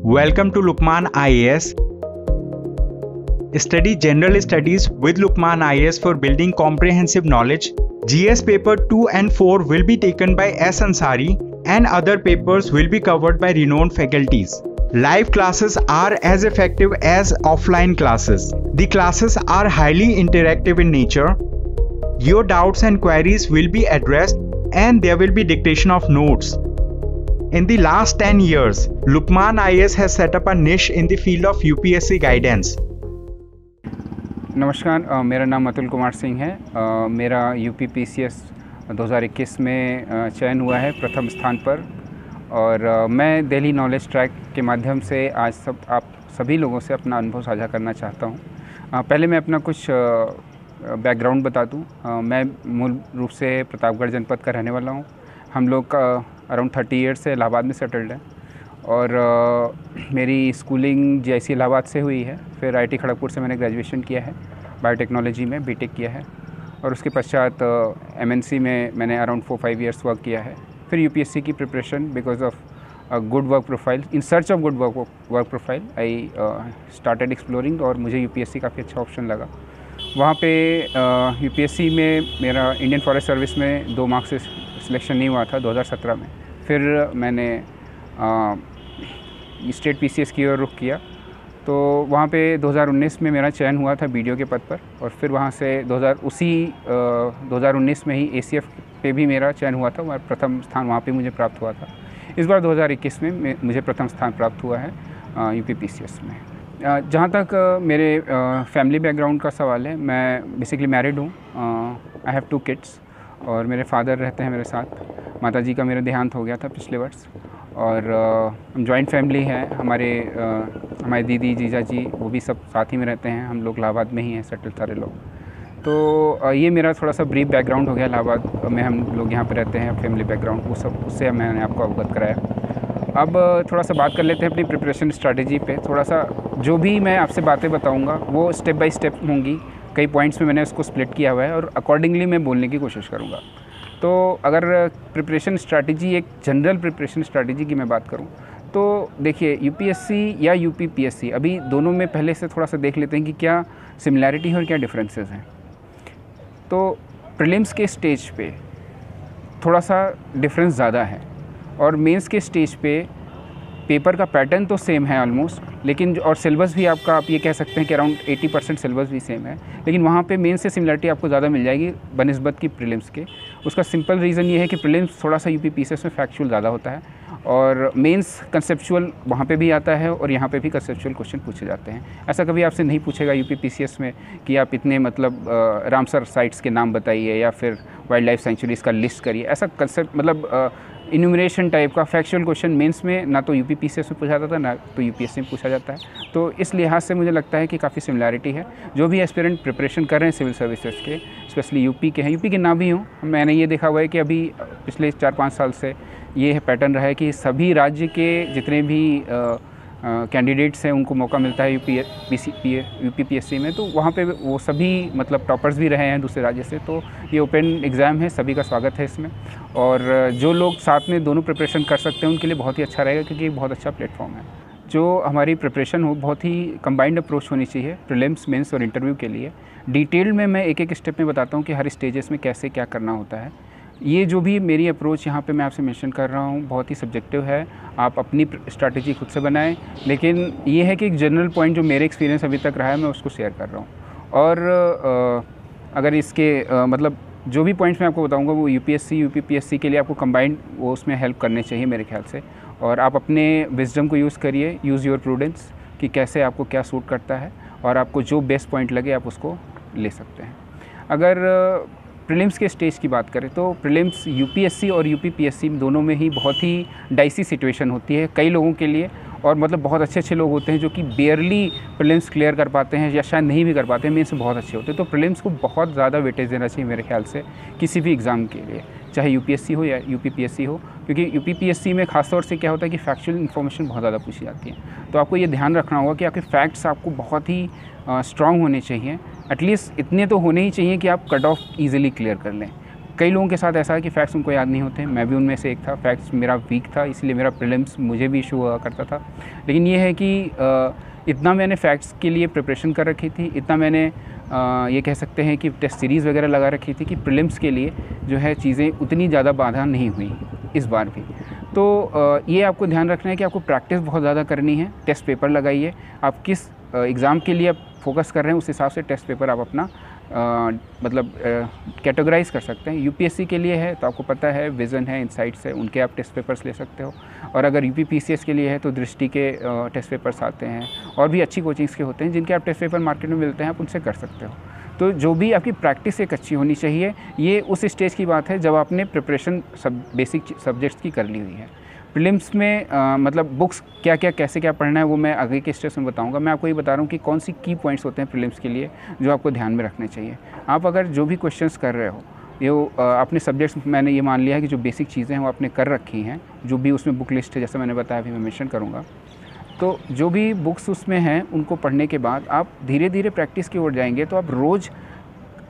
Welcome to Lukman IAS. Study General Studies with Lukman IAS for building comprehensive knowledge. GS paper 2 and 4 will be taken by S. Ansari and other papers will be covered by renowned faculties. Live classes are as effective as offline classes. The classes are highly interactive in nature. Your doubts and queries will be addressed and there will be dictation of notes. In the last 10 years, Lukman IAS has set up a niche in the field of UPSC guidance. नमस्कार, मेरा नाम अतुल कुमार सिंह है। मेरा UPPCS 2021 में चयन हुआ है प्रथम स्थान पर और मैं दिल्ली नॉलेज ट्रैक के माध्यम से आज आप सभी लोगों से अपना अनुभव साझा करना चाहता हूँ। पहले मैं अपना कुछ बैकग्राउंड बता दूँ। मैं मूल रूप से प्रतापगढ़ जनपद का रहने वाला हूँ। हम लोग का अराउंड 30 ईयर्स से इलाहाबाद में सेटल्ड है और मेरी स्कूलिंग JIC इलाहाबाद से हुई है। फिर IIT खड़गपुर से मैंने ग्रेजुएशन किया है, बायोटेक्नोलॉजी में BTech किया है और उसके पश्चात MNC में मैंने अराउंड 4-5 ईयर्स वर्क किया है। फिर UPSC की preparation because of good work profile, in search of good work profile I started exploring और मुझे UPSC काफ़ी अच्छा ऑप्शन लगा। वहाँ पे UPSC में मेरा इंडियन फॉरेस्ट सर्विस में 2 मार्क्स से सिलेक्शन नहीं हुआ था 2017 में। फिर मैंने स्टेट PCS की ओर रुख किया तो वहाँ पे 2019 में मेरा चयन हुआ था BDO के पद पर और फिर वहाँ से 2019 में ही ACF पे भी मेरा चयन हुआ था। प्रथम स्थान वहाँ पे मुझे प्राप्त हुआ था। इस बार 2021 में मुझे प्रथम स्थान प्राप्त हुआ है UPPCS में। जहाँ तक मेरे फैमिली बैकग्राउंड का सवाल है, मैं बेसिकली मैरिड हूँ। आई हैव 2 किड्स और मेरे फादर रहते हैं मेरे साथ। माताजी का मेरा देहांत हो गया था पिछले वर्ष और हम जॉइंट फैमिली है। हमारे दीदी जीजा जी वो भी सब साथ ही में रहते हैं। हम लोग इलाहाबाद में ही हैं सेटल सारे लोग। तो ये मेरा थोड़ा सा ब्रीफ बैकग्राउंड हो गया। इलाहाबाद में हम लोग यहाँ पे रहते हैं, फैमिली बैकग्राउंड वो सब उससे मैंने आपको अवगत कराया। अब थोड़ा सा बात कर लेते हैं अपनी प्रिपरेशन स्ट्रैटेजी पे। थोड़ा सा जो भी मैं आपसे बातें बताऊँगा वो स्टेप बाय स्टेप होंगी। कई पॉइंट्स में मैंने उसको स्प्लिट किया हुआ है और अकॉर्डिंगली मैं बोलने की कोशिश करूँगा। तो अगर प्रिपरेशन स्ट्रैटेजी, एक जनरल प्रिपरेशन स्ट्रैटेजी की मैं बात करूँ तो देखिए UPSC या UPPSC अभी दोनों में पहले से थोड़ा सा देख लेते हैं कि क्या सिमिलैरिटी है और क्या डिफरेंसेस हैं। तो प्रीलिम्स के स्टेज पे थोड़ा सा डिफरेंस ज़्यादा है और मेंस के स्टेज पे पेपर का पैटर्न तो सेम है ऑलमोस्ट, लेकिन और सिलेबस भी आपका आप ये कह सकते हैं कि अराउंड 80% सिलेबस भी सेम है, लेकिन वहाँ पे मेंस से सिमिलरिटी आपको ज़्यादा मिल जाएगी बनिस्बत की प्रीलिम्स के। उसका सिंपल रीज़न ये है कि प्रीलिम्स थोड़ा सा UPPCS में फैक्चुअल ज़्यादा होता है और मेंस कंसेप्चुअल वहाँ पे भी आता है और यहाँ पे भी कंसेप्चुअल क्वेश्चन पूछे जाते हैं। ऐसा कभी आपसे नहीं पूछेगा UPPCS में कि आप इतने मतलब रामसर साइट्स के नाम बताइए या फिर वाइल्ड लाइफ सेंचुरीज़ का लिस्ट करिए। ऐसा कंसेप्ट मतलब इन्यूमरेशन टाइप का फैक्चुअल क्वेश्चन मेंस में ना तो UPPCS में पूछा जाता है ना तो UPSC में पूछा जाता है। तो इस लिहाज से मुझे लगता है कि काफ़ी सिमिलैरिटी है। जो भी एस्पिरेंट प्रिपरेशन कर रहे हैं सिविल सर्विसेज के, स्पेशली यूपी के हैं, यूपी के ना भी हों, मैंने ये देखा हुआ है कि अभी पिछले 4-5 साल से ये पैटर्न रहा है कि सभी राज्य के जितने भी कैंडिडेट्स हैं उनको मौका मिलता है UPPSC में। तो वहाँ पे वो सभी मतलब टॉपर्स भी रहे हैं दूसरे राज्य से। तो ये ओपन एग्ज़ाम है, सभी का स्वागत है इसमें और जो लोग साथ में दोनों प्रिपरेशन कर सकते हैं उनके लिए बहुत ही अच्छा रहेगा क्योंकि ये बहुत अच्छा प्लेटफॉर्म है। जो हमारी प्रिपरेशन हो बहुत ही कंबाइंड अप्रोच होनी चाहिए प्रीलिम्स, मेंस और इंटरव्यू के लिए। डिटेल में मैं एक स्टेप में बताता हूँ कि हर स्टेजेस में कैसे क्या करना होता है। ये जो भी मेरी अप्रोच यहाँ पे मैं आपसे मेंशन कर रहा हूँ बहुत ही सब्जेक्टिव है, आप अपनी स्ट्रैटेजी खुद से बनाएं, लेकिन ये है कि एक जनरल पॉइंट जो मेरे एक्सपीरियंस अभी तक रहा है मैं उसको शेयर कर रहा हूँ। और अगर इसके मतलब जो भी पॉइंट्स मैं आपको बताऊँगा वो UPSC UPPSC के लिए आपको कंबाइंड वो उसमें हेल्प करने चाहिए मेरे ख्याल से। और आप अपने विजडम को यूज़ करिए, यूज़ योर प्रूडेंस कि कैसे आपको क्या सूट करता है और आपको जो बेस्ट पॉइंट लगे आप उसको ले सकते हैं। अगर प्रीलिम्स के स्टेज की बात करें तो प्रीलिम्स UPSC और UPPSC दोनों में ही बहुत ही डाइसी सिचुएशन होती है कई लोगों के लिए। और मतलब बहुत अच्छे लोग होते हैं जो कि बेयरली प्रीलिम्स क्लियर कर पाते हैं या शायद नहीं भी कर पाते हैं, मेंस में बहुत अच्छे होते हैं। तो प्रीलिम्स को बहुत ज़्यादा वेटेज देना चाहिए मेरे ख्याल से किसी भी एग्ज़ाम के लिए, चाहे UPSC हो या UPPSC हो, क्योंकि UPPSC में खासतौर से क्या होता है कि फैक्चुअल इन्फॉर्मेशन बहुत ज़्यादा पूछी जाती है। तो आपको ये ध्यान रखना होगा कि आपके फैक्ट्स आपको बहुत ही स्ट्रॉन्ग होने चाहिए। एटलीस्ट इतने तो होने ही चाहिए कि आप कट ऑफ ईजिली क्लियर कर लें। कई लोगों के साथ ऐसा है कि फैक्ट्स उनको याद नहीं होते, मैं भी उनमें से एक था। फैक्ट्स मेरा वीक था, इसलिए मेरा प्रीलिम्स मुझे भी इशू हुआ करता था। लेकिन ये है कि इतना मैंने फैक्ट्स के लिए प्रिपरेशन कर रखी थी, इतना मैंने ये कह सकते हैं कि टेस्ट सीरीज़ वगैरह लगा रखी थी कि प्रीलिम्स के लिए जो है चीज़ें उतनी ज़्यादा बाधा नहीं हुई इस बार भी। तो ये आपको ध्यान रखना है कि आपको प्रैक्टिस बहुत ज़्यादा करनी है। टेस्ट पेपर लगाइए, आप किस एग्ज़ाम के लिए आप फोकस कर रहे हैं उस हिसाब से टेस्ट पेपर आप अपना मतलब कैटेगराइज़ कर सकते हैं। यूपीएससी के लिए है तो आपको पता है विज़न है, इनसाइट्स है, उनके आप टेस्ट पेपर्स ले सकते हो। और अगर यूपीपीसीएस के लिए है तो दृष्टि के टेस्ट पेपर्स आते हैं, और भी अच्छी कोचिंग्स के होते हैं जिनके आप टेस्ट पेपर मार्केट में मिलते हैं, आप उनसे कर सकते हो। तो जो भी आपकी प्रैक्टिस एक अच्छी होनी चाहिए, ये उस स्टेज की बात है जब आपने प्रिपरेशन बेसिक सब्जेक्ट्स की कर ली हुई है। प्रीलिम्स में मतलब बुक्स क्या क्या कैसे क्या पढ़ना है वो मैं आगे के स्टेज में बताऊंगा। मैं आपको ये बता रहा हूँ कि कौन सी की पॉइंट्स होते हैं प्रीलिम्स के लिए जो आपको ध्यान में रखने चाहिए। आप अगर जो भी क्वेश्चंस कर रहे हो ये अपने सब्जेक्ट्स, मैंने ये मान लिया है कि जो बेसिक चीज़ें हैं वो आपने कर रखी हैं, जो भी उसमें बुक लिस्ट है जैसा मैंने बताया अभी मैं मेंशन करूँगा। तो जो भी बुक्स उसमें हैं उनको पढ़ने के बाद आप धीरे धीरे प्रैक्टिस की ओर जाएंगे। तो आप रोज़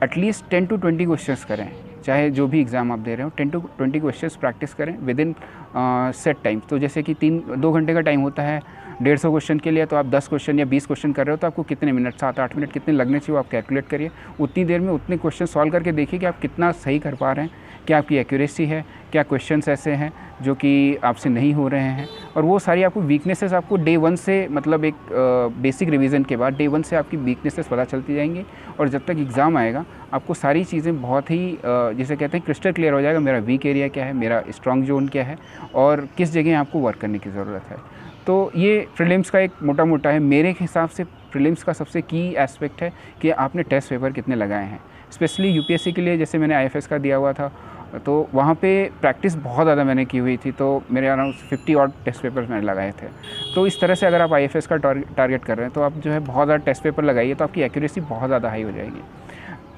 एटलीस्ट 10 to 20 क्वेश्चंस करें, चाहे जो भी एग्ज़ाम आप दे रहे हो 10 to 20 क्वेश्चंस प्रैक्टिस करें विद इन सेट टाइम। तो जैसे कि 2 घंटे का टाइम होता है 150 क्वेश्चन के लिए, तो आप 10 क्वेश्चन या 20 क्वेश्चन कर रहे हो तो आपको कितने मिनट, 7-8 मिनट कितने लगने चाहिए वो आप कैलकुलेट करिए। उतनी देर में उतने क्वेश्चन सॉल्व करके देखिए कि आप कितना सही कर पा रहे हैं, क्या आपकी एक्यूरेसी है, क्या क्वेश्चंस ऐसे हैं जो कि आपसे नहीं हो रहे हैं। और वो सारी आपको वीकनेसेस आपको डे 1 से, मतलब एक बेसिक रिवीजन के बाद डे 1 से आपकी वीकनेसेस पता चलती जाएंगी। और जब तक एग्ज़ाम आएगा आपको सारी चीज़ें बहुत ही जिसे कहते हैं क्रिस्टल क्लियर हो जाएगा, मेरा वीक एरिया क्या है, मेरा स्ट्रॉन्ग जोन क्या है और किस जगह आपको वर्क करने की ज़रूरत है। तो ये प्रीलिम्स का एक मोटा मोटा है। मेरे हिसाब से प्रीलिम्स का सबसे की एस्पेक्ट है कि आपने टेस्ट पेपर कितने लगाए हैं। स्पेशली यूपीएससी के लिए जैसे मैंने आईएफएस का दिया हुआ था तो वहाँ पे प्रैक्टिस बहुत ज़्यादा मैंने की हुई थी, तो मेरे अराउंड 50 और टेस्ट पेपर्स मैंने लगाए थे। तो इस तरह से अगर आप आईएफएस का टारगेट कर रहे हैं तो आप जो है बहुत ज़्यादा टेस्ट पेपर लगाइए तो आपकी एक्यूरेसी बहुत ज़्यादा हाई हो जाएगी।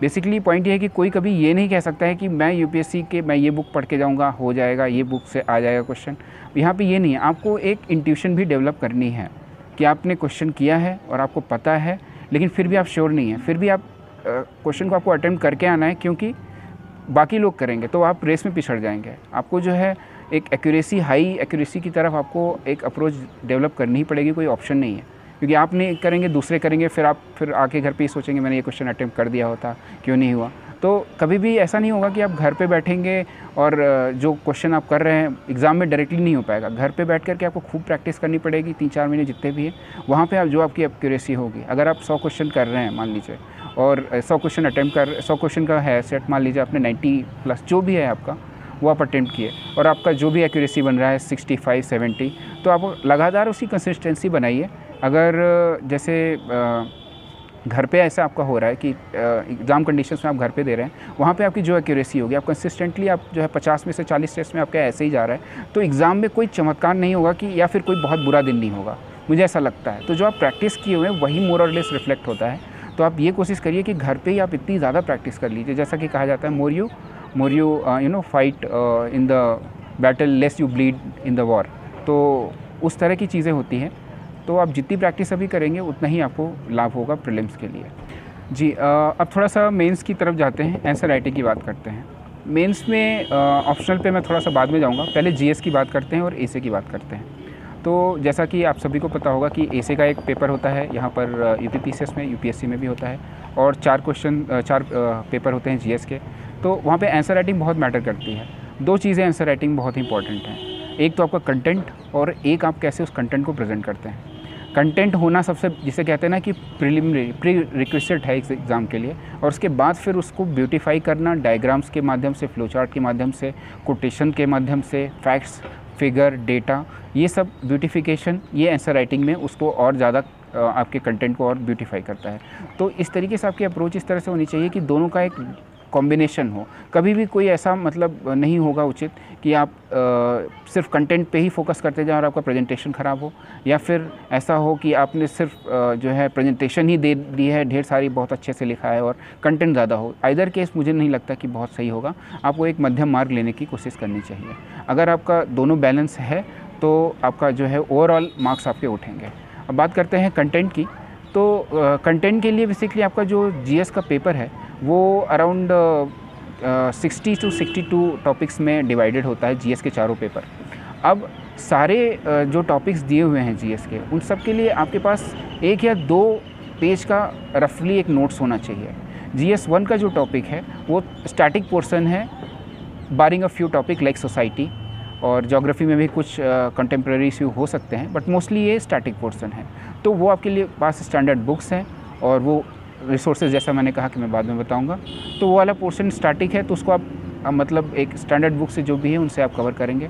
बेसिकली पॉइंट ये है कि कोई कभी ये नहीं कह सकता है कि मैं यूपीएससी के मैं ये बुक पढ़ के जाऊँगा हो जाएगा, ये बुक से आ जाएगा क्वेश्चन। यहाँ पे ये नहीं है, आपको एक इंट्यूशन भी डेवलप करनी है कि आपने क्वेश्चन किया है और आपको पता है, लेकिन फिर भी आप श्योर नहीं है, फिर भी आप क्वेश्चन को आपको अटेम्प्ट करके आना है क्योंकि बाकी लोग करेंगे तो आप रेस में पिछड़ जाएंगे। आपको जो है एक एक्यूरेसी, हाई एक्यूरेसी की तरफ आपको एक अप्रोच डेवलप करनी ही पड़ेगी, कोई ऑप्शन नहीं है। क्योंकि आप नहीं करेंगे दूसरे करेंगे, फिर आप आके घर पे ही सोचेंगे मैंने ये क्वेश्चन अटेम्प्ट कर दिया होता, क्यों नहीं हुआ। तो कभी भी ऐसा नहीं होगा कि आप घर पे बैठेंगे और जो क्वेश्चन आप कर रहे हैं एग्ज़ाम में डायरेक्टली नहीं हो पाएगा। घर पे बैठ करके आपको खूब प्रैक्टिस करनी पड़ेगी, 3-4 महीने जितने भी हैं, वहाँ पे आप जो आपकी एक्यूरेसी होगी। अगर आप 100 क्वेश्चन कर रहे हैं मान लीजिए और 100 क्वेश्चन अटेम्प्ट 100 क्वेश्चन का है सेट, मान लीजिए आपने 90+ जो भी है आपका वो आप अटेम्प्ट किए और आपका जो भी एक्यूरेसी बन रहा है 65-70, तो आप लगातार उसकी कंसिस्टेंसी बनाइए। अगर जैसे घर पे ऐसा आपका हो रहा है कि एग्ज़ाम कंडीशंस में आप घर पे दे रहे हैं, वहाँ पे आपकी जो एक्यूरेसी होगी, आप कंसिस्टेंटली आप जो है 50 में से 40 टेस्ट में आपका ऐसे ही जा रहा है, तो एग्ज़ाम में कोई चमत्कार नहीं होगा कि या फिर कोई बहुत बुरा दिन नहीं होगा, मुझे ऐसा लगता है। तो जो आप प्रैक्टिस किए हुए हैं वही मोर और लेस रिफ्लेक्ट होता है। तो आप ये कोशिश करिए कि घर पे ही आप इतनी ज़्यादा प्रैक्टिस कर लीजिए, जैसा कि कहा जाता है more you fight in the battle less you bleed in the war. तो उस तरह की चीज़ें होती हैं। तो आप जितनी प्रैक्टिस अभी करेंगे उतना ही आपको लाभ होगा प्रीलिम्स के लिए। जी अब थोड़ा सा मेंस की तरफ जाते हैं, आंसर राइटिंग की बात करते हैं। मेंस में ऑप्शनल पे मैं थोड़ा सा बाद में जाऊँगा, पहले जीएस की बात करते हैं और एसे की बात करते हैं। तो जैसा कि आप सभी को पता होगा कि एसे का एक पेपर होता है यहाँ पर यूपीपीसीएस में, यूपीएससी में भी होता है, और 4 पेपर होते हैं जीएस के। तो वहाँ पे आंसर राइटिंग बहुत मैटर करती है। 2 चीज़ें आंसर राइटिंग बहुत इंपॉर्टेंट हैं, एक तो आपका कंटेंट और एक आप कैसे उस कंटेंट को प्रेजेंट करते हैं। कंटेंट होना सबसे, जिसे कहते हैं ना कि प्रीलिमिनरी प्री रिक्विजिट है इस एग्ज़ाम के लिए, और उसके बाद फिर उसको ब्यूटीफाई करना डायग्राम्स के माध्यम से, फ्लो चार्ट के माध्यम से, कोटेशन के माध्यम से, फैक्ट्स, फिगर, डेटा, ये सब ब्यूटिफिकेशन ये आंसर राइटिंग में उसको और ज़्यादा आपके कंटेंट को और ब्यूटीफाई करता है। तो इस तरीके से आपकी अप्रोच इस तरह से होनी चाहिए कि दोनों का एक कॉम्बिनेशन हो। कभी भी कोई ऐसा मतलब नहीं होगा उचित कि आप सिर्फ कंटेंट पे ही फोकस करते जाएं और आपका प्रेजेंटेशन ख़राब हो, या फिर ऐसा हो कि आपने सिर्फ जो है प्रेजेंटेशन ही दे दी है, ढेर सारी बहुत अच्छे से लिखा है और कंटेंट ज़्यादा हो। आइदर केस मुझे नहीं लगता कि बहुत सही होगा। आपको एक मध्यम मार्ग लेने की कोशिश करनी चाहिए। अगर आपका दोनों बैलेंस है तो आपका जो है ओवरऑल मार्क्स आपके उठेंगे। अब बात करते हैं कंटेंट की। तो कंटेंट के लिए बेसिकली आपका जो जीएस का पेपर है वो अराउंड 60 to 62 टॉपिक्स में डिवाइडेड होता है जीएस के चारों पेपर। अब सारे जो टॉपिक्स दिए हुए हैं जीएस के, उन सब के लिए आपके पास 1 या 2 पेज का रफली एक नोट्स होना चाहिए। जीएस 1 का जो टॉपिक है वो स्टैटिक पोर्शन है, barring a few topic like society, और ज्योग्राफी में भी कुछ कंटेम्प्रेरी इशू हो सकते हैं, बट मोस्टली ये स्टैटिक पोर्शन है। तो वो आपके लिए पास स्टैंडर्ड बुक्स हैं और वो रिसोर्सेज जैसा मैंने कहा कि मैं बाद में बताऊंगा। तो वो वाला पोर्शन स्टैटिक है, तो उसको आप मतलब एक स्टैंडर्ड बुक से जो भी है उनसे आप कवर करेंगे।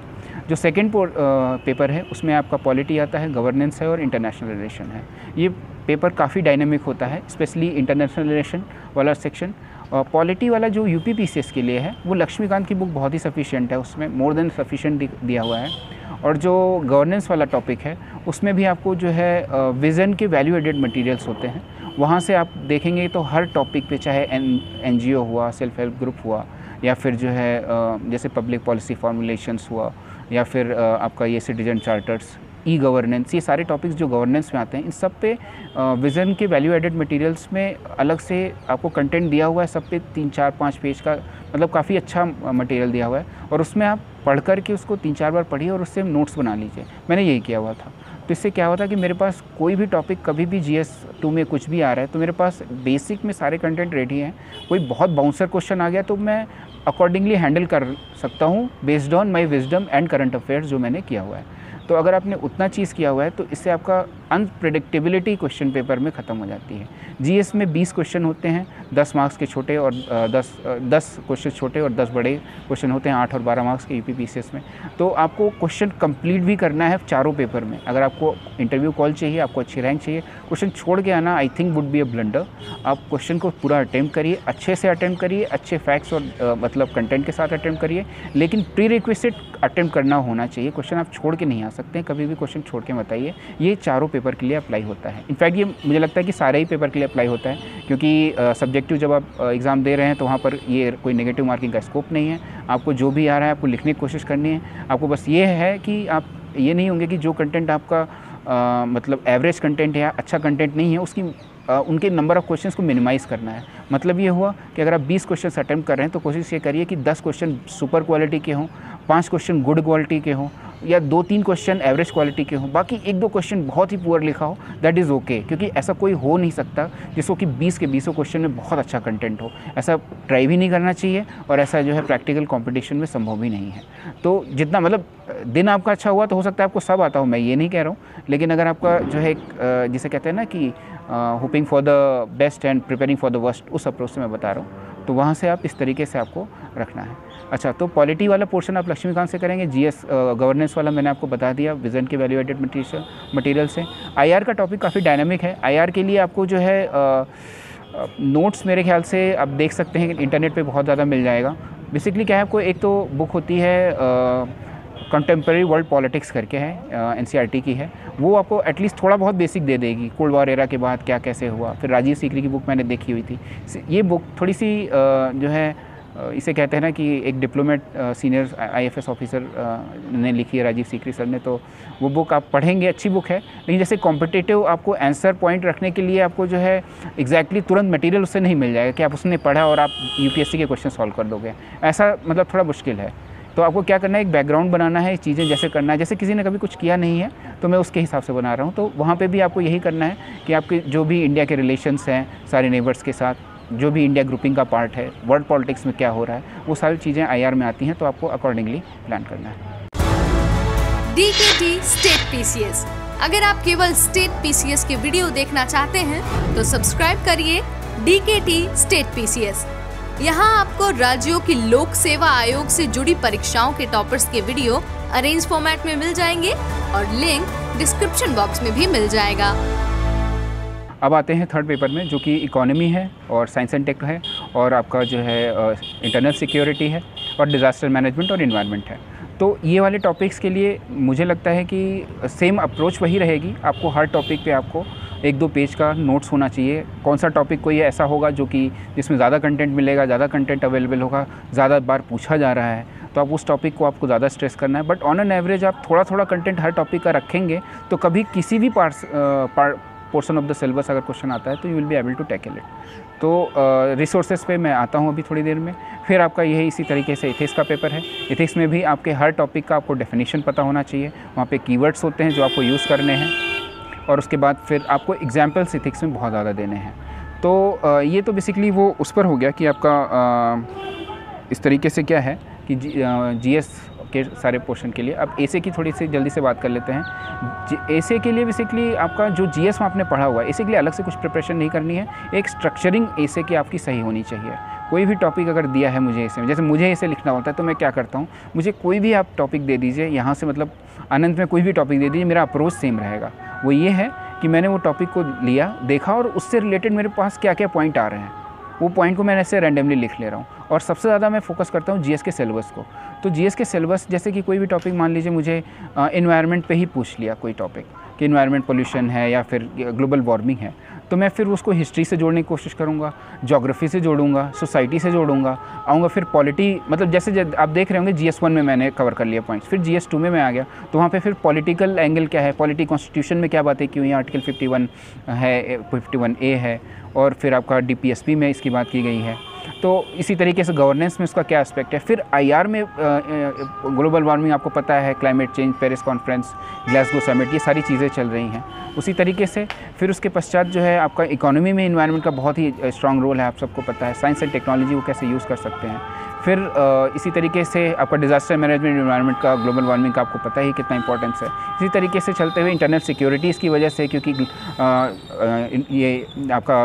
जो सेकेंड पेपर है उसमें आपका पॉलिटी आता है, गवर्नेंस है और इंटरनेशनल रिलेशन है। ये पेपर काफ़ी डायनेमिक होता है, स्पेशली इंटरनेशनल रिलेशन वाला सेक्शन। पॉलिटी वाला जो यूपीपीसीएस के लिए है वो लक्ष्मीकांत की बुक बहुत ही सफिशिएंट है, उसमें मोर देन सफिशिएंट दिया हुआ है। और जो गवर्नेंस वाला टॉपिक है उसमें भी आपको जो है विज़न के वैल्यू एडेड मटेरियल्स होते हैं, वहाँ से आप देखेंगे तो हर टॉपिक पे, चाहे एनजीओ हुआ, सेल्फ हेल्प ग्रुप हुआ, या फिर जो है जैसे पब्लिक पॉलिसी फॉर्मुलेशंस हुआ, या फिर आपका ये सिटीजन चार्टर्स, ई गवर्नेंस, ये सारे टॉपिक्स जो गवर्नेंस में आते हैं, इन सब पे विज़न के वैल्यू एडेड मटेरियल्स में अलग से आपको कंटेंट दिया हुआ है। सब पे 3, 4, 5 पेज का मतलब काफ़ी अच्छा मटेरियल दिया हुआ है, और उसमें आप पढ़ कर के उसको 3-4 बार पढ़िए और उससे नोट्स बना लीजिए। मैंने यही किया हुआ था। तो इससे क्या होता है कि मेरे पास कोई भी टॉपिक कभी भी GS2 में कुछ भी आ रहा है तो मेरे पास बेसिक में सारे कंटेंट रेडी हैं। कोई बहुत बाउंसर क्वेश्चन आ गया तो मैं अकॉर्डिंगली हैंडल कर सकता हूँ based on my wisdom and current affairs जो मैंने किया हुआ है। तो अगर आपने उतना चीज़ किया हुआ है तो इससे आपका अनप्रेडिक्टेबिलिटी क्वेश्चन पेपर में ख़त्म हो जाती है। जीएस में 20 क्वेश्चन होते हैं, 10 मार्क्स के छोटे और 10 क्वेश्चन छोटे और 10 बड़े क्वेश्चन होते हैं, 8 और 12 मार्क्स के यूपीपीसीएस में। तो आपको क्वेश्चन कंप्लीट भी करना है चारों पेपर में। अगर आपको इंटरव्यू कॉल चाहिए, आपको अच्छी रैंक चाहिए, क्वेश्चन छोड़ के आना I think would be a blunder. आप क्वेश्चन को पूरा अटेम्प्ट करिए, अच्छे से अटेम्प्ट करिए, अच्छे फैक्ट्स और मतलब कंटेंट के साथ अटेम्प्ट करिए, लेकिन प्री रिक्विजिट अटेम्प्ट करना होना चाहिए। क्वेश्चन आप छोड़ के नहीं आ सकते हैं, कभी भी क्वेश्चन छोड़ के मत आइए। ये चारों पेपर के लिए अप्लाई होता है। इनफैक्ट ये मुझे लगता है कि सारे ही पेपर के लिए अप्लाई होता है, क्योंकि सब्जेक्टिव जब आप एग्ज़ाम दे रहे हैं तो वहाँ पर ये कोई नेगेटिव मार्किंग का स्कोप नहीं है। आपको जो भी आ रहा है आपको लिखने की कोशिश करनी है। आपको बस ये है कि आप ये नहीं होंगे कि जो कंटेंट आपका मतलब एवरेज कंटेंट है या अच्छा कंटेंट नहीं है उसकी उनके नंबर ऑफ़ क्वेश्चंस को मिनिमाइज़ करना है। मतलब ये हुआ कि अगर आप 20 क्वेश्चन अटैम्प्ट कर रहे हैं तो कोशिश ये करिए कि 10 क्वेश्चन सुपर क्वालिटी के हों, 5 क्वेश्चन गुड क्वालिटी के हों, या 2-3 क्वेश्चन एवरेज क्वालिटी के हों, बाकी 1-2 क्वेश्चन बहुत ही पुअर लिखा हो, दैट इज़ ओके। क्योंकि ऐसा कोई हो नहीं सकता जिसको कि 20 के 20 क्वेश्चन में बहुत अच्छा कंटेंट हो। ऐसा ट्राई भी नहीं करना चाहिए और ऐसा जो है प्रैक्टिकल कंपटीशन में संभव भी नहीं है। तो जितना मतलब दिन आपका अच्छा हुआ तो हो सकता है आपको सब आता हो, मैं ये नहीं कह रहा हूँ, लेकिन अगर आपका जो है जिसे कहते हैं ना कि hoping for the best and preparing for the worst, उस अप्रोच से मैं बता रहा हूँ, तो वहाँ से आप इस तरीके से आपको रखना है। अच्छा, तो पॉलिटी वाला पोर्शन आप लक्ष्मीकांत से करेंगे। जीएस गवर्नेंस वाला मैंने आपको बता दिया, विजन के वैल्यू एडेड मटेरियल से। आईआर का टॉपिक काफ़ी डायनामिक है। आईआर के लिए आपको जो है नोट्स मेरे ख्याल से आप देख सकते हैं इंटरनेट पे बहुत ज़्यादा मिल जाएगा। बेसिकली क्या है, आपको एक तो बुक होती है कंटेम्प्रेरी वर्ल्ड पॉलिटिक्स करके है, एनसीईआरटी की है, वो आपको एटलीस्ट थोड़ा बहुत बेसिक दे देगी, कोल्ड वॉर एरा के बाद क्या कैसे हुआ। फिर राजीव सीकरी की बुक मैंने देखी हुई थी। ये बुक थोड़ी सी जो है इसे कहते हैं ना कि एक डिप्लोमेट सीनियर आईएफएस ऑफिसर ने लिखी है, राजीव सीकरी सर ने, तो वो बुक आप पढ़ेंगे, अच्छी बुक है। लेकिन जैसे कॉम्पिटिटिव आपको आंसर पॉइंट रखने के लिए आपको जो है एग्जैक्टली तुरंत मटेरियल उससे नहीं मिल जाएगा कि आप उसने पढ़ा और आप यूपीएससी के क्वेश्चन सॉल्व कर दोगे, ऐसा मतलब थोड़ा मुश्किल है। तो आपको क्या करना है, एक बैकग्राउंड बनाना है, चीज़ें जैसे करना है जैसे किसी ने कभी कुछ किया नहीं है तो मैं उसके हिसाब से बना रहा हूँ। तो वहाँ पे भी आपको यही करना है कि आपके जो भी इंडिया के रिलेशंस हैं सारे नेबर्स के साथ, जो भी इंडिया ग्रुपिंग का पार्ट है, वर्ल्ड पॉलिटिक्स में क्या हो रहा है, वो सारी चीज़ें आईआर में आती हैं, तो आपको अकॉर्डिंगली प्लान करना है। DKT state PCS. अगर आप केवल स्टेट पीसीएस के वीडियो देखना चाहते हैं तो सब्सक्राइब करिए डीकेटी स्टेट पीसीएस। यहाँ आपको राज्यों की लोक सेवा आयोग से जुड़ी परीक्षाओं के टॉपर्स के वीडियो अरेंज फॉर्मेट में मिल जाएंगे और लिंक डिस्क्रिप्शन बॉक्स में भी मिल जाएगा। अब आते हैं थर्ड पेपर में, जो कि इकोनॉमी है और साइंस एंड टेक है और आपका जो है इंटरनल सिक्योरिटी है और डिज़ास्टर मैनेजमेंट और इन्वायरमेंट है। तो ये वाले टॉपिक्स के लिए मुझे लगता है कि सेम अप्रोच वही रहेगी। आपको हर टॉपिक पे आपको 1-2 पेज का नोट्स होना चाहिए। कौन सा टॉपिक कोई ऐसा होगा जो कि जिसमें ज़्यादा कंटेंट मिलेगा, ज़्यादा कंटेंट अवेलेबल होगा, ज़्यादा बार पूछा जा रहा है, तो आप उस टॉपिक को आपको ज़्यादा स्ट्रेस करना है। बट ऑन एन एवरेज आप थोड़ा थोड़ा कंटेंट हर टॉपिक का रखेंगे तो कभी किसी भी पोर्शन ऑफ द सिलेबस अगर क्वेश्चन आता है तो you will be able to tackle it. तो रिसोर्सेज पे मैं आता हूँ अभी थोड़ी देर में। फिर आपका यही इसी तरीके से इथिक्स का पेपर है। इथिक्स में भी आपके हर टॉपिक का आपको डेफिनेशन पता होना चाहिए, वहाँ पे कीवर्ड्स होते हैं जो आपको यूज़ करने हैं, और उसके बाद फिर आपको एग्जाम्पल्स इथिक्स में बहुत ज़्यादा देने हैं। तो ये तो बेसिकली वो उस पर हो गया कि आपका इस तरीके से क्या है कि जीएस के सारे पोर्शन के लिए। अब एसे की थोड़ी सी जल्दी से बात कर लेते हैं। एसे के लिए बेसिकली आपका जो जीएस में आपने पढ़ा हुआ है, एसे के लिए अलग से कुछ प्रिपरेशन नहीं करनी है। एक स्ट्रक्चरिंग एसे की आपकी सही होनी चाहिए। कोई भी टॉपिक अगर दिया है मुझे एसे में, जैसे मुझे एसे लिखना होता है तो मैं क्या करता हूँ, मुझे कोई भी आप टॉपिक दे दीजिए, यहाँ से मतलब अनंत में कोई भी टॉपिक दे दीजिए, मेरा अप्रोच सेम रहेगा। वो ये है कि मैंने वो टॉपिक को लिया, देखा, और उससे रिलेटेड मेरे पास क्या क्या पॉइंट आ रहे हैं, वो पॉइंट को मैं ऐसे रैंडमली लिख ले रहा हूँ। और सबसे ज़्यादा मैं फोकस करता हूँ जीएस के सिलेबस को। तो जीएस के सिलेबस जैसे कि कोई भी टॉपिक मान लीजिए मुझे इन्वायरमेंट पे ही पूछ लिया कोई टॉपिक कि इन्वायरमेंट पोल्यूशन है या फिर ग्लोबल वार्मिंग है, तो मैं फिर उसको हिस्ट्री से जोड़ने की कोशिश करूँगा, ज्योग्राफी से जोड़ूंगा, सोसाइटी से जोड़ूंगा, आऊँगा फिर पॉलिटी, मतलब जैसे आप देख रहे होंगे जीएस 1 में मैंने कवर कर लिया पॉइंट्स, फिर जीएस 2 में मैं आ गया तो वहाँ पे फिर पॉलिटिकल एंगल क्या है, पॉलिटी कॉन्स्टिट्यूशन में क्या बातें की हुई हैं, आर्टिकल 51 है, 51A है, और फिर आपका डीपीएसपी में इसकी बात की गई है। तो इसी तरीके से गवर्नेंस में उसका क्या एस्पेक्ट है। फिर आईआर में ग्लोबल वार्मिंग आपको पता है, climate change, Paris conference, Glasgow summit, ये सारी चीज़ें चल रही हैं। उसी तरीके से फिर उसके पश्चात जो है आपका इकोनॉमी में इन्वायरमेंट का बहुत ही स्ट्रॉन्ग रोल है, आप सबको पता है। साइंस एंड टेक्नोलॉजी को कैसे यूज़ कर सकते हैं। फिर इसी तरीके से आपका डिज़ास्टर मैनेजमेंट, इन्वायरमेंट का, ग्लोबल वार्मिंग का आपको पता ही कितना इंपॉर्टेंस है। इसी तरीके से चलते हुए इंटरनल सिक्योरिटी इसकी वजह से, क्योंकि ये आपका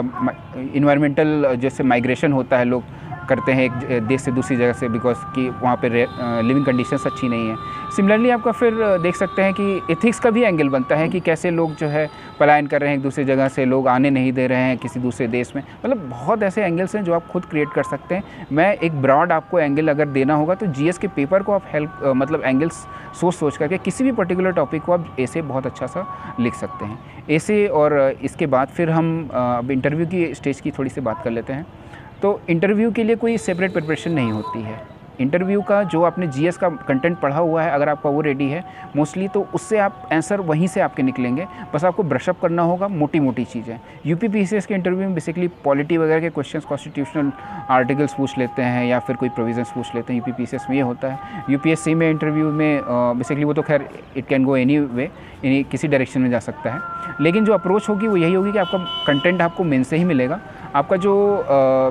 इन्वायरमेंटल जैसे माइग्रेशन होता है, लोग करते हैं एक देश से दूसरी जगह से, बिकॉज कि वहाँ पे लिविंग कंडीशंस अच्छी नहीं है। सिमिलरली आपका फिर देख सकते हैं कि एथिक्स का भी एंगल बनता है कि कैसे लोग जो है पलायन कर रहे हैं एक दूसरी जगह से, लोग आने नहीं दे रहे हैं किसी दूसरे देश में। मतलब बहुत ऐसे एंगल्स हैं जो आप खुद क्रिएट कर सकते हैं। मैं एक ब्रॉड आपको एंगल अगर देना होगा तो जीएस के पेपर को आप मतलब एंगल्स सोच करके किसी भी पर्टिकुलर टॉपिक को आप ऐसे बहुत अच्छा सा लिख सकते हैं ऐसे। और इसके बाद फिर हम अब इंटरव्यू की स्टेज की थोड़ी सी बात कर लेते हैं। तो इंटरव्यू के लिए कोई सेपरेट प्रिपरेशन नहीं होती है। इंटरव्यू का जो आपने जीएस का कंटेंट पढ़ा हुआ है, अगर आपका वो रेडी है मोस्टली, तो उससे आप आंसर वहीं से आपके निकलेंगे। बस आपको ब्रशअप करना होगा मोटी चीज़ें। यूपीपीसीएस के इंटरव्यू में बेसिकली पॉलिटी वगैरह के क्वेश्चंस, कॉन्स्टिट्यूशनल आर्टिकल्स पूछ लेते हैं या फिर कोई प्रोविजंस पूछ लेते हैं। यूपीपीसीएस में ये होता है। यूपीएससी में इंटरव्यू में बेसिकली वो तो खैर it can go any way, किसी डायरेक्शन में जा सकता है। लेकिन जो अप्रोच होगी वो यही होगी कि आपका कंटेंट आपको मेन से ही मिलेगा। आपका जो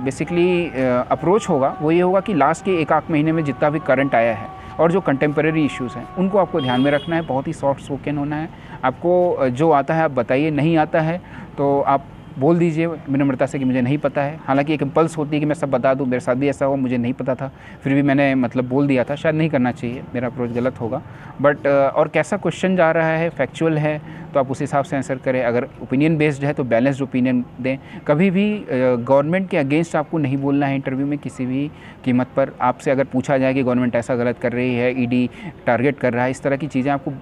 बेसिकली अप्रोच होगा वो ये होगा कि लास्ट के एक आध महीने में जितना भी करंट आया है और जो कंटेम्प्रेरी इश्यूज़ हैं उनको आपको ध्यान में रखना है। बहुत ही सॉफ्ट स्पोकन होना है। आपको जो आता है आप बताइए, नहीं आता है तो आप बोल दीजिए विनम्रता से कि मुझे नहीं पता है। हालांकि एक इम्पल्स होती है कि मैं सब बता दूं, मेरे साथ भी ऐसा हुआ, मुझे नहीं पता था फिर भी मैंने मतलब बोल दिया था। शायद नहीं करना चाहिए, मेरा अप्रोच गलत होगा। बट और कैसा क्वेश्चन जा रहा है, फैक्चुअल है तो आप उस हिसाब से आंसर करें। अगर ओपिनियन बेस्ड है तो बैलेंस्ड ओपिनियन दें। कभी भी गवर्नमेंट के अगेंस्ट आपको नहीं बोलना है इंटरव्यू में किसी भी कीमत पर। आपसे अगर पूछा जाए कि गवर्नमेंट ऐसा गलत कर रही है, ईडी टारगेट कर रहा है, इस तरह की चीज़ें, आपको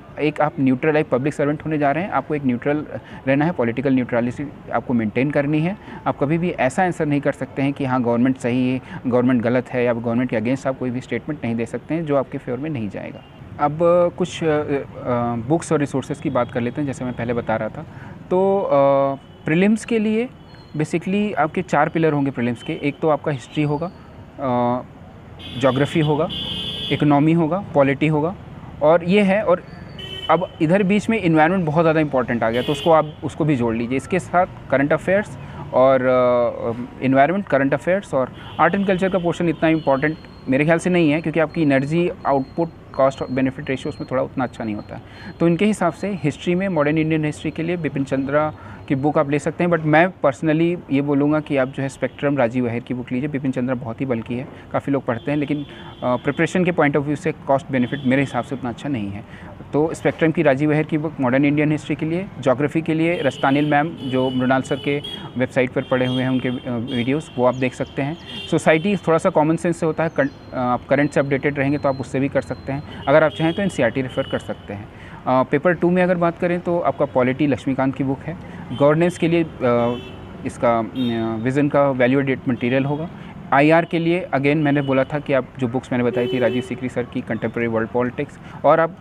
आप न्यूट्रल, एक पब्लिक सर्वेंट होने जा रहे हैं, आपको एक न्यूट्रल रहना है। पॉलिटिकल न्यूट्रलिटी आपको मेंटेन करनी है। आप कभी भी ऐसा आंसर नहीं कर सकते हैं कि हाँ गवर्नमेंट सही है, गवर्नमेंट गलत है, या गवर्नमेंट के अगेंस्ट आप कोई भी स्टेटमेंट नहीं दे सकते हैं जो आपके फेवर में नहीं जाएगा। अब कुछ बुक्स और रिसोर्सेज की बात कर लेते हैं, जैसे मैं पहले बता रहा था। तो प्रीलिम्स के लिए बेसिकली आपके 4 पिलर होंगे प्रीलिम्स के। एक तो आपका हिस्ट्री होगा, ज्योग्राफी होगा, इकोनॉमी होगा, पॉलिटी होगा, और ये है। और अब इधर बीच में इन्वायरमेंट बहुत ज़्यादा इंपॉर्टेंट आ गया, तो उसको भी जोड़ लीजिए। इसके साथ करंट अफेयर्स और इन्वायरमेंट, करंट अफेयर्स और आर्ट एंड कल्चर का पोर्शन इतना इंपॉर्टेंट मेरे ख्याल से नहीं है, क्योंकि आपकी एनर्जी आउटपुट कॉस्ट और बेनिफिट रेशियो उसमें थोड़ा उतना अच्छा नहीं होता है। तो इनके हिसाब से हिस्ट्री में, मॉडर्न इंडियन हिस्ट्री के लिए बिपिन चंद्रा की बुक आप ले सकते हैं। बट मैं पर्सनली ये बोलूँगा कि आप जो है स्पेक्ट्रम, राजीव अहिर की बुक लीजिए। बिपिन चंद्रा बहुत ही बल्कि है, काफ़ी लोग पढ़ते हैं, लेकिन प्रिपरेशन के पॉइंट ऑफ व्यू से कॉस्ट बेनिफिट मेरे हिसाब से उतना अच्छा नहीं है। तो स्पेक्ट्रम की राजीव अहिर की बुक मॉडर्न इंडियन हिस्ट्री के लिए। ज्योग्राफी के लिए रस्तानिल मैम, जो मृणाल सर के वेबसाइट पर पड़े हुए हैं उनके वीडियोस, वो आप देख सकते हैं। सोसाइटी थोड़ा सा कॉमन सेंस से होता है, आप करंट से अपडेटेड रहेंगे तो आप उससे भी कर सकते हैं। अगर आप चाहें तो एनसीईआरटी रेफ़र कर सकते हैं। पेपर 2 में अगर बात करें तो आपका पॉलिटी लक्ष्मीकांत की बुक है। गवर्नेंस के लिए इसका विज़न का वैल्यू एडेड मटेरियल होगा। IR के लिए अगेन मैंने बोला था कि आप जो बुक्स मैंने बताई थी राजीव सीकरी सर की कंटेम्प्रेरी वर्ल्ड पॉलिटिक्स, और आप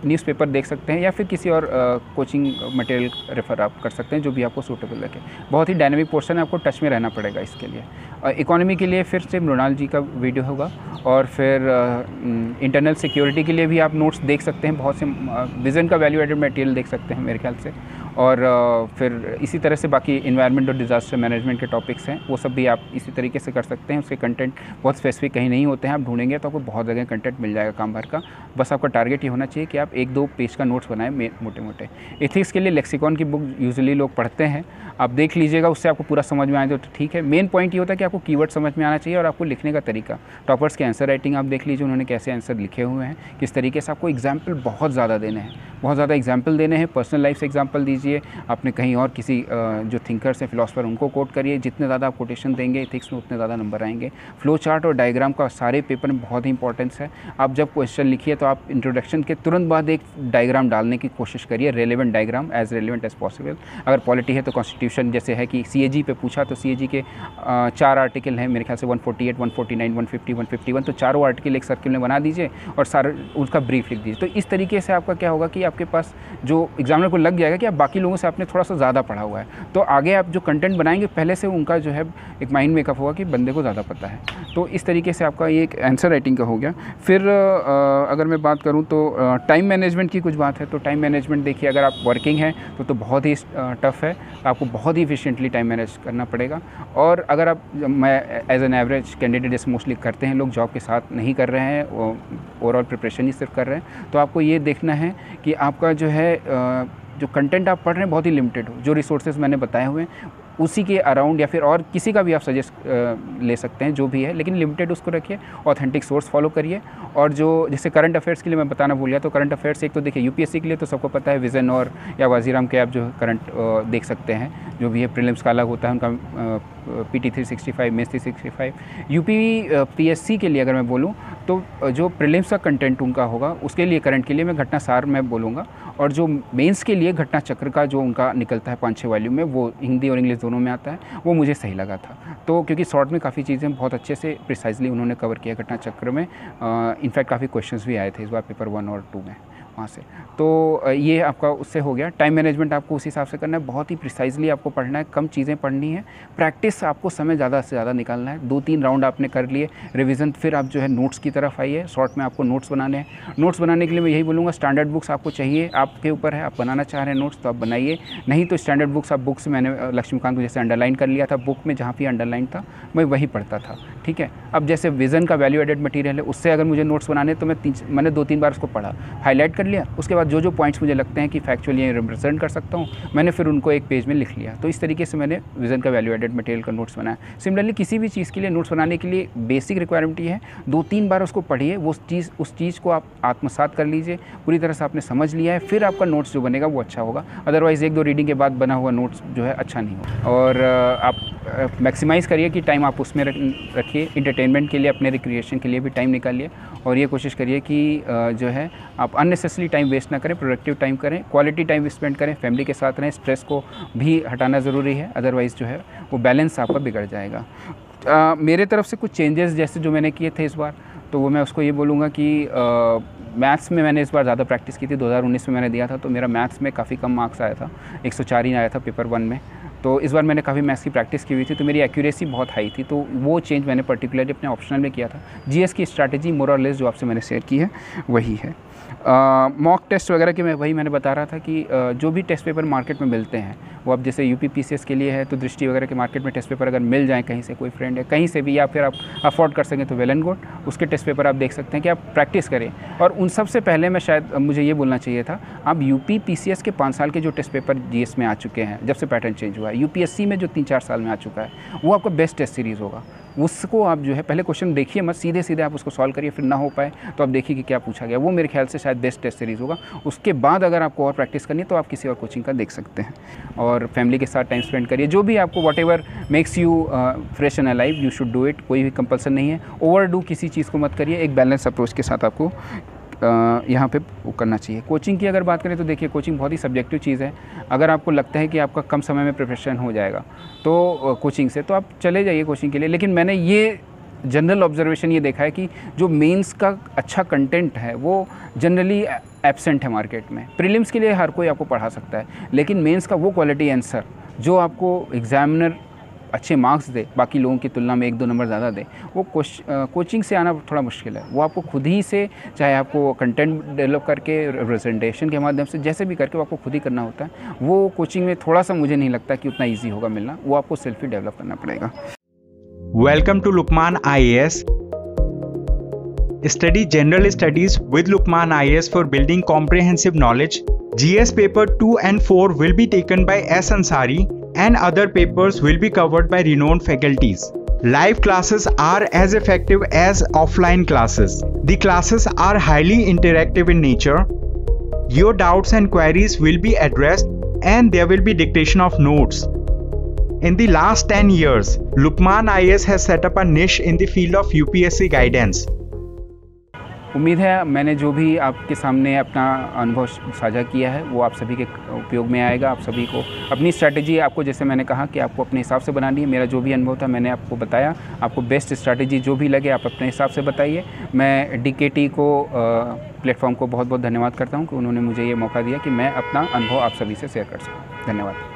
न्यूज़पेपर देख सकते हैं या फिर किसी और कोचिंग मटेरियल रेफ़र आप कर सकते हैं जो भी आपको सूटेबल लगे। बहुत ही डायनेमिक पोर्शन है, आपको टच में रहना पड़ेगा इसके लिए। इकोनॉमी के लिए फिर से मृणाल जी का वीडियो होगा, और फिर इंटरनल सिक्योरिटी के लिए भी आप नोट्स देख सकते हैं, बहुत से विज़न का वैल्यू एडेड मटेरियल देख सकते हैं मेरे ख्याल से। और फिर इसी तरह से बाकी इन्वायरमेंट और डिज़ास्टर मैनेजमेंट के टॉपिक्स हैं, वो सब भी आप इसी तरीके से कर सकते हैं। उसके कंटेंट बहुत स्पेसिफिक कहीं नहीं होते हैं, आप ढूंढेंगे तो आपको बहुत जगह कंटेंट मिल जाएगा काम भर का। बस आपका टारगेट ये होना चाहिए कि आप 1-2 पेज का नोट्स बनाएं मोटे मोटे। एथिक्स के लिए लेक्सिकॉन की बुक यूजुअली लोग पढ़ते हैं, आप देख लीजिएगा, उससे आपको पूरा समझ में आए तो ठीक है। मेन पॉइंट ये होता है कि आपको कीवर्ड समझ में आना चाहिए और आपको लिखने का तरीका। टॉपर्स के आंसर राइटिंग आप देख लीजिए, उन्होंने कैसे आंसर लिखे हुए हैं, किस तरीके से। आपको एग्जाम्पल बहुत ज़्यादा देने हैं, बहुत ज़्यादा एग्जाम्पल देने हैं। पर्सनल लाइफ से एग्जाम्पल दीजिए, आपने कहीं और किसी जो थिंकर्स हैं, फिलोसफर, उनको कोट करिए। जितने ज़्यादा आप कोटेशन देंगे एथिक्स में उतने ज़्यादा नंबर आएंगे। फ्लो चार्ट और डायग्राम का सारे पेपर में बहुत ही इंपॉर्टेंस है। आप जब क्वेश्चन लिखिए तो आप इंट्रोडक्शन के तुरंत बाद एक डायग्राम डालने की कोशिश करिए, relevant diagram, as relevant as possible. अगर पॉलिटी है तो कॉन्स्टिट्यूशन, जैसे है कि CAG पे पूछा तो CAG के 4 आर्टिकल हैं मेरे ख्याल से, 148, 149, 150, 151, तो चारों आर्टिकल एक सर्किल में बना दीजिए और सारा उसका ब्रीफ लिख दीजिए। तो इस तरीके से आपका क्या होगा कि आपके पास जो एग्जामिनर को लग जाएगा कि आप बाकी लोगों से आपने थोड़ा सा ज़्यादा पढ़ा हुआ है, तो आगे आप जो कंटेंट बनाएंगे पहले से उनका जो है एक माइंड मेकअप होगा कि बंदे को ज़्यादा पता है। तो इस तरीके से आपका ये एक आंसर राइटिंग का हो गया। फिर अगर मैं बात करूँ तो टाइम मैनेजमेंट की कुछ बात है, तो टाइम मैनेजमेंट देखिए, अगर आप वर्किंग हैं तो बहुत ही टफ़ है, आपको बहुत ही एफिशिएंटली टाइम मैनेज करना पड़ेगा। और अगर आप, मैं एज एन एवरेज कैंडिडेट जैसे मोस्टली करते हैं लोग, जॉब के साथ नहीं कर रहे हैं, ओवरऑल प्रिपरेशन ही सिर्फ कर रहे हैं, तो आपको ये देखना है कि आपका जो है जो कंटेंट आप पढ़ रहे हैं बहुत ही लिमिटेड हो। जो रिसोर्सेज मैंने बताए हुए हैं उसी के अराउंड, या फिर और किसी का भी आप सजेस्ट ले सकते हैं जो भी है, लेकिन लिमिटेड उसको रखिए। ऑथेंटिक सोर्स फॉलो करिए। और जो जैसे करंट अफेयर्स के लिए मैं बताना भूल गया, तो करंट अफेयर्स एक तो देखिए UPSC के लिए तो सबको पता है, विज़न और या वाजीराम के आप जो करंट देख सकते हैं, जो भी है प्रीलिम्स का अलग होता है उनका, PT 365, मेंस 365। UPSC के लिए अगर मैं बोलूँ तो जो प्रीलिम्स का कंटेंट उनका होगा उसके लिए करंट के लिए मैं घटना सार में बोलूँगा, और जो मेंस के लिए घटना चक्र का जो उनका निकलता है 5-6 वॉल्यूम में, वो हिंदी और इंग्लिश दोनों में आता है, वो मुझे सही लगा था। तो क्योंकि शॉर्ट में काफ़ी चीज़ें बहुत अच्छे से प्रिसाइजली उन्होंने कवर किया घटना चक्र में। इनफैक्ट काफ़ी क्वेश्चंस भी आए थे इस बार पेपर 1 और 2 में वहाँ से। तो ये आपका उससे हो गया। टाइम मैनेजमेंट आपको उस हिसाब से करना है, बहुत ही प्रिसाइजली आपको पढ़ना है, कम चीज़ें पढ़नी है। प्रैक्टिस आपको समय ज़्यादा से ज़्यादा निकालना है। 2-3 राउंड आपने कर लिए रिवीजन, फिर आप जो है नोट्स की तरफ आइए। शॉर्ट में आपको नोट्स बनाने हैं। नोट्स बनाने के लिए मैं यही बोलूँगा, स्टैंडर्ड बुक्स आपको चाहिए, आपके ऊपर है, आप बनाना चाह रहे हैं नोट्स तो आप बनाइए, नहीं तो स्टैंडर्ड बुक्स, आप बुक्स मैंने लक्ष्मीकांत को जैसे अंडरलाइन कर लिया था, बुक में जहाँ भी अंडरलाइन था मैं वही पढ़ता था, ठीक है। अब जैसे विज़न का वैल्यू एडेड मटीरियल है, उससे अगर मुझे नोट्स बनाने तो मैंने 2-3 बार उसको पढ़ा, हाईलाइट कर लिया, उसके बाद जो पॉइंट्स मुझे लगते हैं कि फैक्चुअली ये रिप्रेजेंट कर सकता हूँ, मैंने फिर उनको एक पेज में लिख लिया। तो इस तरीके से मैंने विज़न का वैल्यू एडेड मटेरियल का नोट्स बनाया। सिमिलरली किसी भी चीज़ के लिए नोट्स बनाने के लिए बेसिक रिक्वायरमेंट ये है, 2-3 बार उसको पढ़िए, उस चीज़ को आप आत्मसात कर लीजिए, पूरी तरह से आपने समझ लिया है, फिर आपका नोट्स जो बनेगा वो अच्छा होगा। अदरवाइज़ 1-2 रीडिंग के बाद बना हुआ नोट्स जो है अच्छा नहीं होगा। और आप मैक्सिमाइज़ करिए कि टाइम आप उसमें रखिए, इंटरटेनमेंट के लिए, अपने रिक्रिएशन के लिए भी टाइम निकालिए, और ये कोशिश करिए कि जो है आप अननेसेसरी टाइम वेस्ट ना करें, प्रोडक्टिव टाइम करें, क्वालिटी टाइम स्पेंड करें, फैमिली के साथ रहें। स्ट्रेस को भी हटाना ज़रूरी है, अदरवाइज़ जो है वो बैलेंस आपका बिगड़ जाएगा। मेरे तरफ से कुछ चेंजेस जैसे जो मैंने किए थे इस बार, तो वो मैं उसको ये बोलूँगा कि मैथ्स में मैंने इस बार ज़्यादा प्रैक्टिस की थी। 2019 में मैंने दिया था तो मेरा मैथ्स में काफ़ी कम मार्क्स आया था, 104 ही आया था पेपर 1 में। तो इस बार मैंने काफ़ी मैथ्स की प्रैक्टिस की हुई थी, तो मेरी एक्यूरेसी बहुत हाई थी, तो वो चेंज मैंने पर्टिकुलरली अपने ऑप्शनल में किया था। GS की स्ट्रैटेजी मोर और लेस जो आपसे मैंने शेयर की है वही है। मॉक टेस्ट वगैरह की वही मैंने बता रहा था कि जो भी टेस्ट पेपर मार्केट में मिलते हैं, वो अब जैसे UPPCS के लिए है तो दृष्टि वगैरह के मार्केट में टेस्ट पेपर अगर मिल जाएँ कहीं से, कोई फ्रेंड है कहीं से भी, या फिर आप अफोर्ड कर सकें तो वेल एंड गुड, उसके टेस्ट पेपर आप देख सकते हैं कि आप प्रैक्टिस करें। और उन सबसे पहले मैं शायद मुझे ये बोलना चाहिए था, आप UPPCS के 5 साल के जो टेस्ट पेपर GS में आ चुके हैं, जब से पैटर्न चेंज हुआ है, UPSC में जो 3-4 साल में आ चुका है, वो आपका बेस्ट टेस्ट सीरीज़ होगा। उसको आप जो है पहले क्वेश्चन देखिए मत, सीधे आप उसको सॉल्व करिए, फिर ना हो पाए तो आप देखिए कि क्या पूछा गया, वो मेरे ख्याल से शायद बेस्ट टेस्ट सीरीज़ होगा। उसके बाद अगर आपको और प्रैक्टिस करनी है तो आप किसी और कोचिंग का देख सकते हैं, और फैमिली के साथ टाइम स्पेंड करिए। जो भी आपको whatever makes you fresh and alive, you should do it. कोई भी कंपल्सन नहीं है, ओवरडू किसी चीज़ को मत करिए, एक बैलेंस अप्रोच के साथ आपको यहाँ पे वो करना चाहिए। कोचिंग की अगर बात करें तो देखिए, कोचिंग बहुत ही सब्जेक्टिव चीज़ है। अगर आपको लगता है कि आपका कम समय में प्रिपरेशन हो जाएगा तो कोचिंग से तो आप चले जाइए कोचिंग के लिए, लेकिन मैंने ये जनरल ऑब्जर्वेशन ये देखा है कि जो मेंस का अच्छा कंटेंट है वो जनरली एब्सेंट है मार्केट में। प्रीलिम्स के लिए हर कोई आपको पढ़ा सकता है, लेकिन मेंस का वो क्वालिटी आंसर जो आपको एग्जामिनर अच्छे मार्क्स दे, बाकी लोगों की तुलना में 1-2 नंबर ज़्यादा दे, वो कोचिंग से आना थोड़ा मुश्किल है। वो आपको खुद ही से, चाहे आपको कंटेंट डेवलप करके, रिप्रेजेंटेशन के माध्यम से, जैसे भी करके वो आपको खुद ही करना होता है। वो कोचिंग में थोड़ा सा मुझे नहीं लगता कि उतना ईजी होगा मिलना, वो आपको सेल्फ ही डेवलप करना पड़ेगा। Welcome to Lukman IAS. Study General Studies with Lukman IAS for building comprehensive knowledge. GS paper 2 and 4 will be taken by S. Ansari and other papers will be covered by renowned faculties. Live classes are as effective as offline classes. The classes are highly interactive in nature. Your doubts and queries will be addressed and there will be dictation of notes. In the last 10 years, Lukman IAS has set up a niche in the field of UPSC guidance. उम्मीद है मैंने जो भी आपके सामने अपना अनुभव साझा किया है वो आप सभी के उपयोग में आएगा। आप सभी को अपनी स्ट्रैटेजी, आपको जैसे मैंने कहा कि आपको अपने हिसाब से बनानी है। मेरा जो भी अनुभव था मैंने आपको बताया। आपको बेस्ट स्ट्रैटेजी जो भी लगे आप अपने हिसाब से बताइए। मैं DKT को प्लेटफॉर्म को बहुत बहुत धन्यवाद करता हूँ कि उन्होंने मुझे ये मौका दिया कि मैं अपना अनुभव आप सभी से शेयर कर सकूँ। धन्यवाद।